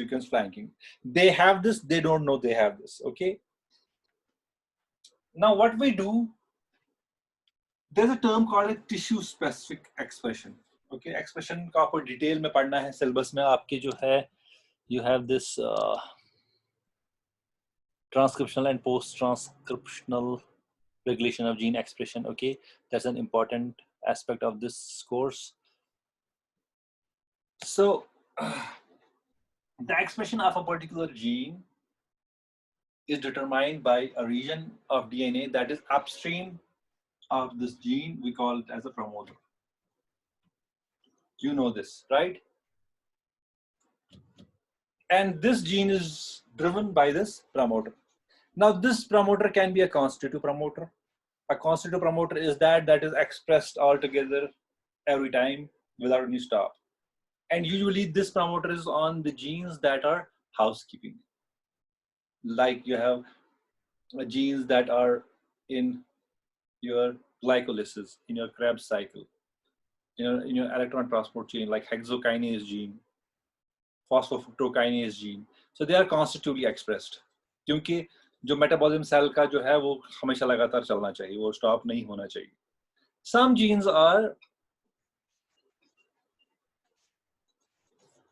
sequence flanking. They have this, they don't know they have this, okay? Now what we do, there's a term called a tissue specific expression, okay? Expression का आपको detail में पढ़ना है syllabus में आपके जो है, you have this transcriptional and post-transcriptional regulation of gene expression, okay? That's an important aspect of this course. So the expression of a particular gene is determined by a region of DNA that is upstream of this gene. We call it as a promoter. You know this, right? And this gene is driven by this promoter. Now this promoter can be a constitutive promoter. A constitutive promoter is that is expressed altogether every time without any stop. And usually this promoter is on the genes that are housekeeping. Like you have genes that are in your glycolysis, in your Krebs cycle, in your electron transport chain, like hexokinase gene, phosphofructokinase gene. So they are constitutively expressed. क्योंकि जो metabolism cell का जो है वो हमेशा लगातार चलना चाहिए, वो stop नहीं होना चाहिए. Some genes are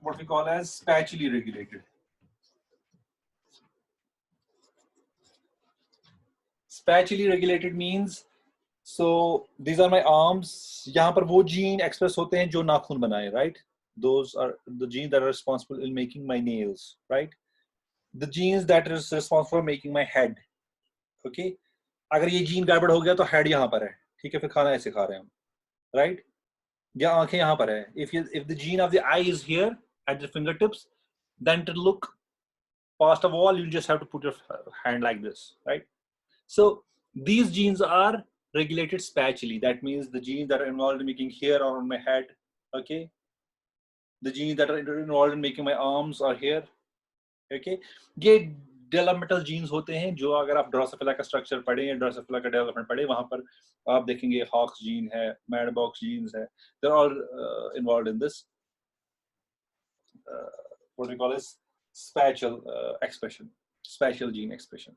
what we call as spatially regulated. Spatially regulated means, so these are my arms. यहाँ पर वो gene express होते हैं जो नाखून बनाए, right? Those are the genes that are responsible in making my nails, right? The genes that is responsible for making my head, okay? अगर ये gene गड़बड़ हो गया तो head यहाँ पर है, ठीक है? फिर खाना ऐसे खा रहे हैं हम, right? या आंखें यहाँ पर है. If the gene of the eye is here at the fingertips, then to look past a wall, you just have to put your hand like this, right? So these genes are regulated spatially. That means the genes that are involved in making hair are on my head, okay? The genes that are involved in making my arms are here, okay? ये developmental genes होते हैं जो अगर आप Drosophila का structure पढ़ें या Drosophila का डेवलपमेंट पढ़ें, वहां पर आप देखेंगे हॉक्स जीन है, मैड बॉक्स जीन्स है, they're all involved in this what we call as spatial expression, spatial gene expression.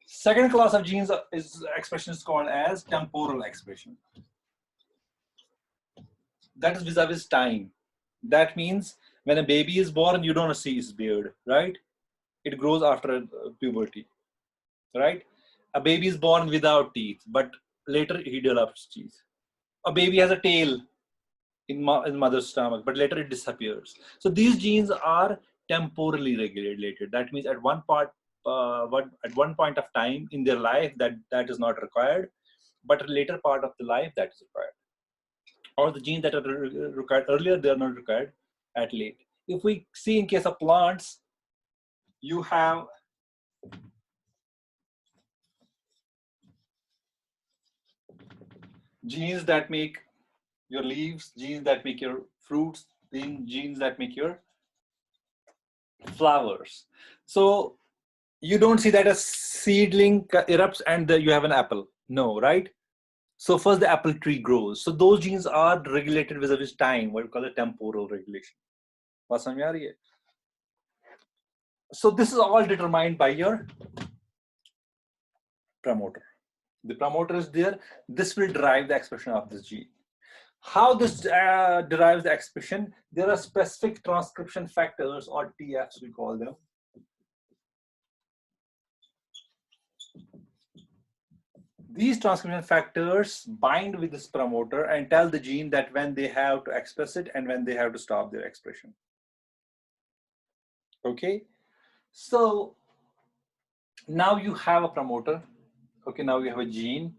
Second class of genes expression is called as temporal expression. That is vis-a-vis time. That means when a baby is born, you don't see his beard, right? It grows after puberty, right? A baby is born without teeth, but later he develops teeth. A baby has a tail in mother's stomach, but later it disappears. So these genes are temporally regulated. That means at one point of time in their life that is not required, but a later part of the life that is required. Or the genes that are required earlier, they are not required at late. If we see in case of plants, you have genes that make your leaves, genes that make your fruits, genes that make your flowers. So you don't see that a seedling erupts and you have an apple. No, right? So first the apple tree grows. So those genes are regulated vis-a-vis time, what we call a temporal regulation. So this is all determined by your promoter. The promoter is there. This will drive the expression of this gene. How this derives the expression? There are specific transcription factors, or TFs we call them. These transcription factors bind with this promoter and tell the gene that when they have to express it and when they have to stop their expression. Okay, so now you have a promoter. Okay, now you have a gene,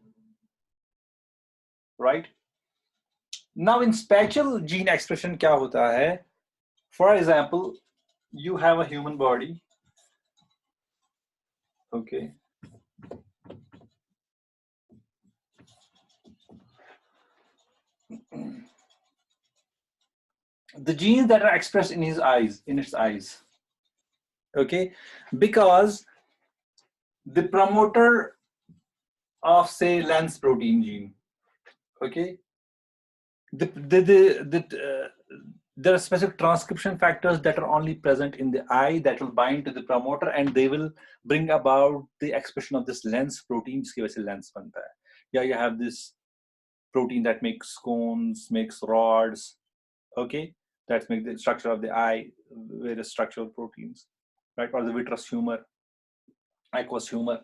right? Now in spatial gene expression क्या होता है? For example, you have a human body. Okay. The genes that are expressed in its eyes, okay, because the promoter of, say, lens protein gene, okay, the there are specific transcription factors that are only present in the eye that will bind to the promoter, and they will bring about the expression of this lens protein, जिसकी वजह से lens बनता है. Yeah, you have this protein that makes cones, makes rods, okay? That make the structure of the eye, various structural proteins, right? Or the vitreous humor, aqueous humor.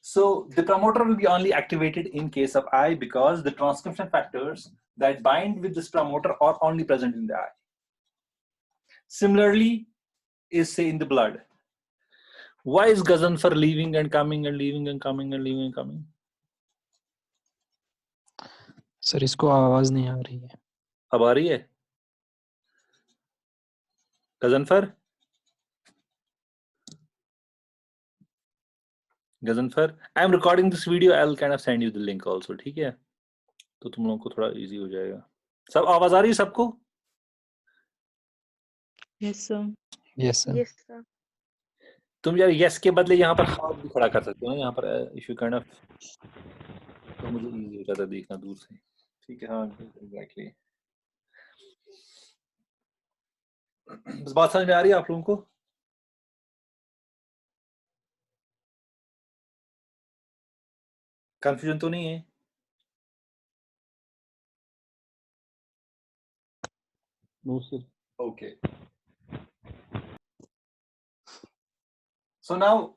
So the promoter will be only activated in case of eye because the transcription factors that bind with this promoter are only present in the eye. Similarly, is say in the blood. Why is Ghazanfar leaving and coming and leaving and coming and leaving and coming? Sir इसको आवाज नहीं आ रही है. अब आ रही है? Ghazanfar? Ghazanfar? I am recording this video. I'll kind of send you the link also. ठीक है? तो तुम लोगों को थोड़ा easy हो जाएगा. सब आवाज आ रही है सबको? Yes, sir. Yes sir. Yes, sir. तुम यार yes के बदले यहाँ पर हाथ भी खड़ा कर सकते हो ना यहाँ पर if you kind of, तो मुझे easy हो जाता है देखना दूर से. ठीक है, हाँ exactly. बस बात समझ में आ रही है आप लोगों को? कंफ्यूजन तो नहीं है? No sir. Okay. So now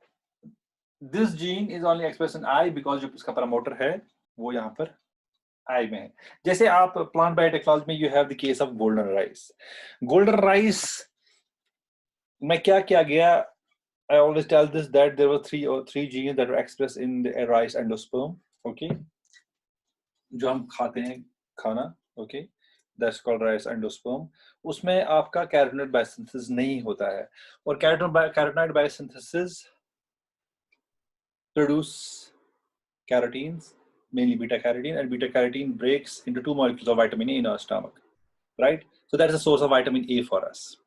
this gene is only expressed in eye because जो इसका promoter है वो यहाँ पर eye में है. जैसे आप plant biotechnology में you have the case of golden rice. Golden rice में क्या किया गया? I always tell this that there were three genes that were expressed in the rice endosperm. Okay, जो हम खाते हैं खाना. Okay, that's called rice endosperm. उसमें आपका carotenoid biosynthesis नहीं होता है और carotenoid biosynthesis produce carotenes, mainly beta carotene, and beta carotene breaks into two molecules of vitamin A in our stomach, right? So that is a source of vitamin A for us.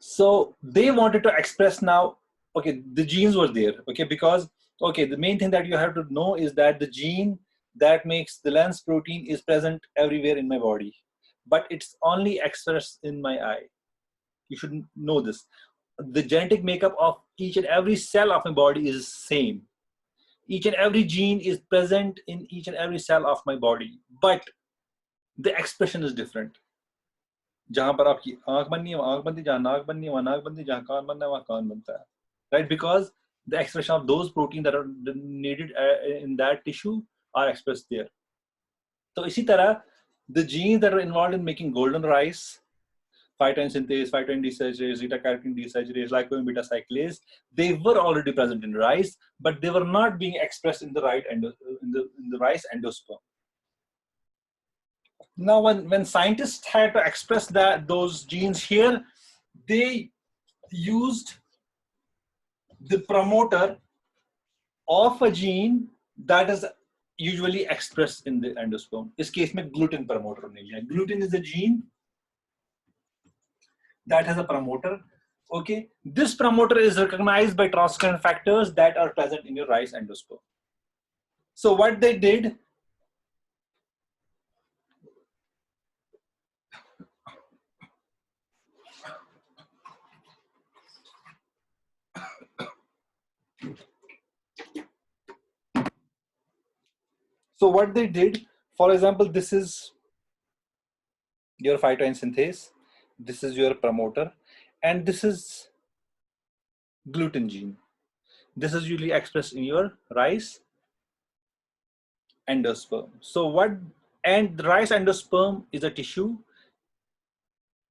So they wanted to express now, okay, the genes were there, okay, because, okay, the main thing that you have to know is that the gene that makes the lens protein is present everywhere in my body, but it's only expressed in my eye. You should know this. The genetic makeup of each and every cell of my body is same. Each and every gene is present in each and every cell of my body, but the expression is different. जहाँ पर आपकी आँख बननी है वहाँ आँख बनती है, जहाँ नाक बननी है वहाँ नाक बनती है, जहाँ कान बनना है वहाँ कान बनता है, right? Because the expression of those proteins that are needed in that tissue are expressed there. तो इसी तरह the genes that are involved in making golden rice, phytoin synthase, phytoin desaturase, zeta carotene desaturase, lycopene beta cyclase, they were already present in rice, but they were not being expressed in the rice endosperm. Now, when scientists had to express those genes here, they used the promoter of a gene that is usually expressed in the endosperm. In this case, gluten promoter. Gluten is a gene that has a promoter. Okay, this promoter is recognized by transcription factors that are present in your rice endosperm. So what they did, for example, this is your phytoin synthase, this is your promoter, and this is gluten gene. This is usually expressed in your rice endosperm. And the rice endosperm is a tissue,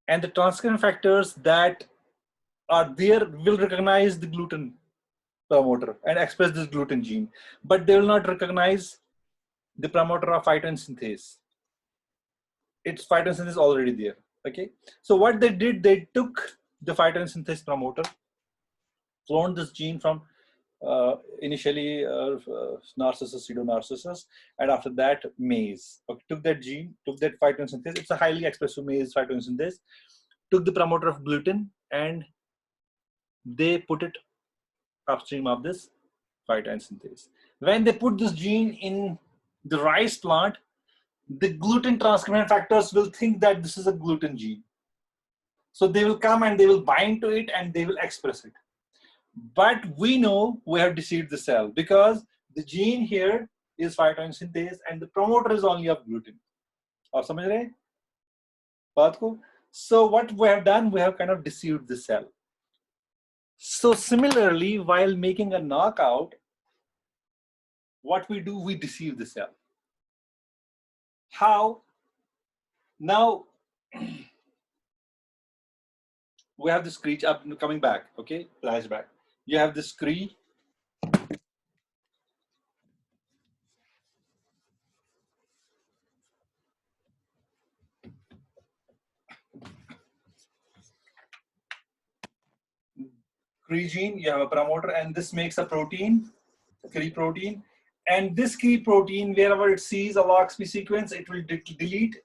and the transcription factors that are there will recognize the gluten promoter and express this gluten gene, but they will not recognize the promoter of phytoin synthase. Its phytoin synthase is already there. Okay, so what they did, they took the phytoin synthase promoter, cloned this gene from initially Narcissus, pseudo-Narcissus, and after that maize. Okay, took that gene, took that phytoin synthase. It's a highly expressive maize phytoin synthase. Took the promoter of gluten and they put it upstream of this phytoin synthase. When they put this gene in the rice plant, the gluten transcription factors will think that this is a gluten gene. So they will come and they will bind to it and they will express it. But we know we have deceived the cell because the gene here is phytoin synthase and the promoter is only of gluten. आप समझ रहे हैं बात को? So what we have done, we have kind of deceived the cell. So similarly, while making a knockout, what we do, we deceive the cell. How? Now, we have this screech up coming back, okay? Flashback. You have this scree. Cree gene, you have a promoter, and this makes a protein, Cree protein. And this Cree protein, wherever it sees a LOXP sequence, it will delete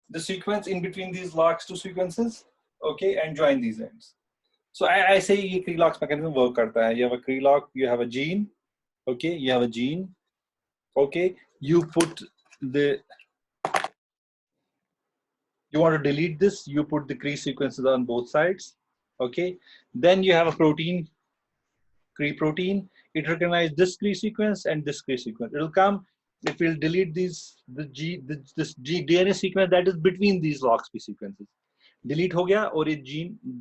the sequence in between these LOX2 sequences, okay, and join these ends. So I say ये Cree LOX mechanism work करता है. You have a Cree LOX, you have a gene, okay, you have a gene, okay, you put the, you want to delete this, you put the Cree sequences on both sides, okay, then you have a protein, Cree protein, it recognizes this Cree sequence and this Cree sequence. It will come, it will delete these, this DNA sequence that is between these LOXP sequences. Delete हो गया और ये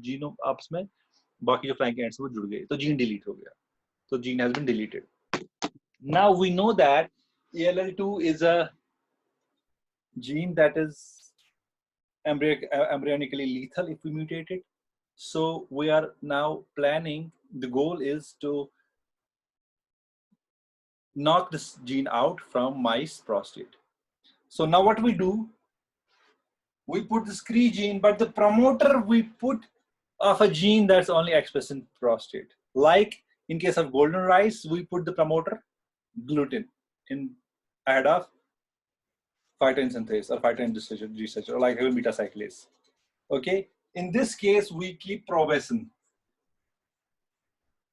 genome आपस में बाकी जो flank ends वो जुड़ गए, तो gene delete हो गया, so gene has been deleted. Now we know that ALL2 is a gene that is embryonically lethal if we mutate it. So we are now planning, the goal is to knock this gene out from mice prostate. So now what we do, we put this Cree gene, but the promoter we put of a gene that's only expressed in prostate. Like in case of golden rice, we put the promoter gluten in ahead of phytoin synthase or phytoin research, or like beta cyclase. Okay, in this case, we keep probescin.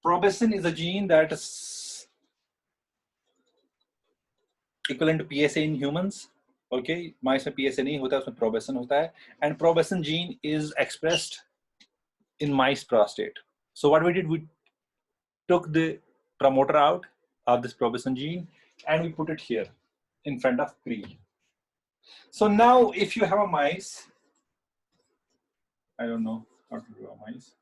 Probescin is a gene that is equivalent to PSA in humans. Okay, mice में PSA नहीं होता है, उसमें probescin होता है, and probescin gene is expressed in mice prostate. So what we did, we took the promoter out of this probescin gene and we put it here in front of Cree. So now if you have a mice, I don't know how to draw mice.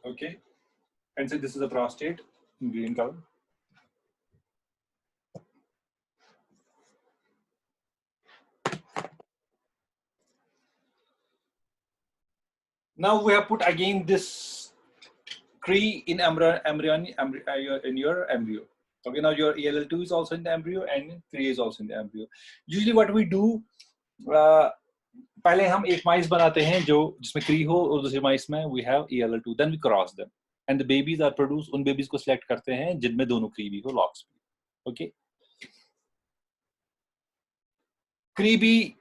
Okay, and say this is a prostate in green color. Now we have put again this Cree in in your embryo. Okay, now your ALL2 is also in the embryo and Cree is also in the embryo. Usually what we do, पहले हम एक mice बनाते हैं जो जिसमें Cree हो और दूसरे mice में we have ALL2. Then we cross them and the babies are produced. उन babies को select करते हैं जिनमें दोनों Cree भी हो, LOX भी. Okay. Cree भी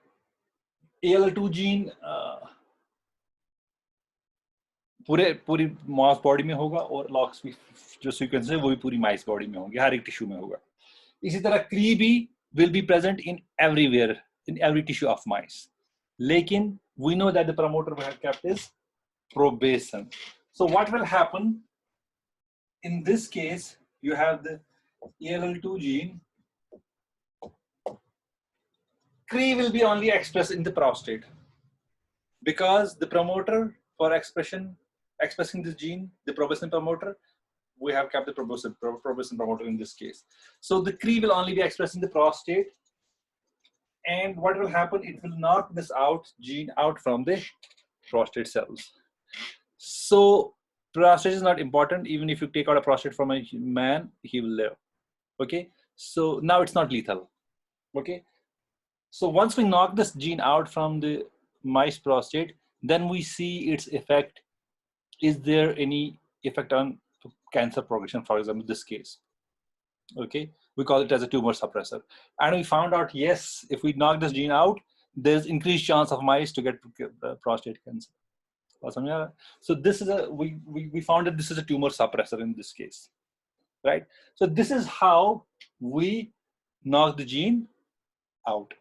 ALL2 gene पूरी माउस बॉडी में होगा और लॉक्स भी जो सीक्वेंस है वो भी पूरी माइस बॉडी में होंगे, हर एक टिश्यू में होगा. इसी तरह क्री भी will be present in everywhere in every tissue of mice. लेकिन we know that the promoter we have kept is probation. So what will happen in this case, you have the ALL2 gene. Cree will be only expressed in the prostate because the promoter for expressing this gene, the probescin promoter, we have kept the probescin promoter in this case. So the Cree will only be expressed in the prostate. And what will happen? It will knock this gene out from the prostate cells. So prostate is not important. Even if you take out a prostate from a man, he will live. Okay. So now it's not lethal. Okay. So once we knock this gene out from the mice prostate, then we see its effect. Is there any effect on cancer progression, for example, this case? Okay, we call it as a tumor suppressor. And we found out, yes, if we knock this gene out, there's increased chance of mice to get prostate cancer. So this is we found that this is a tumor suppressor in this case. right? So this is how we knock the gene out.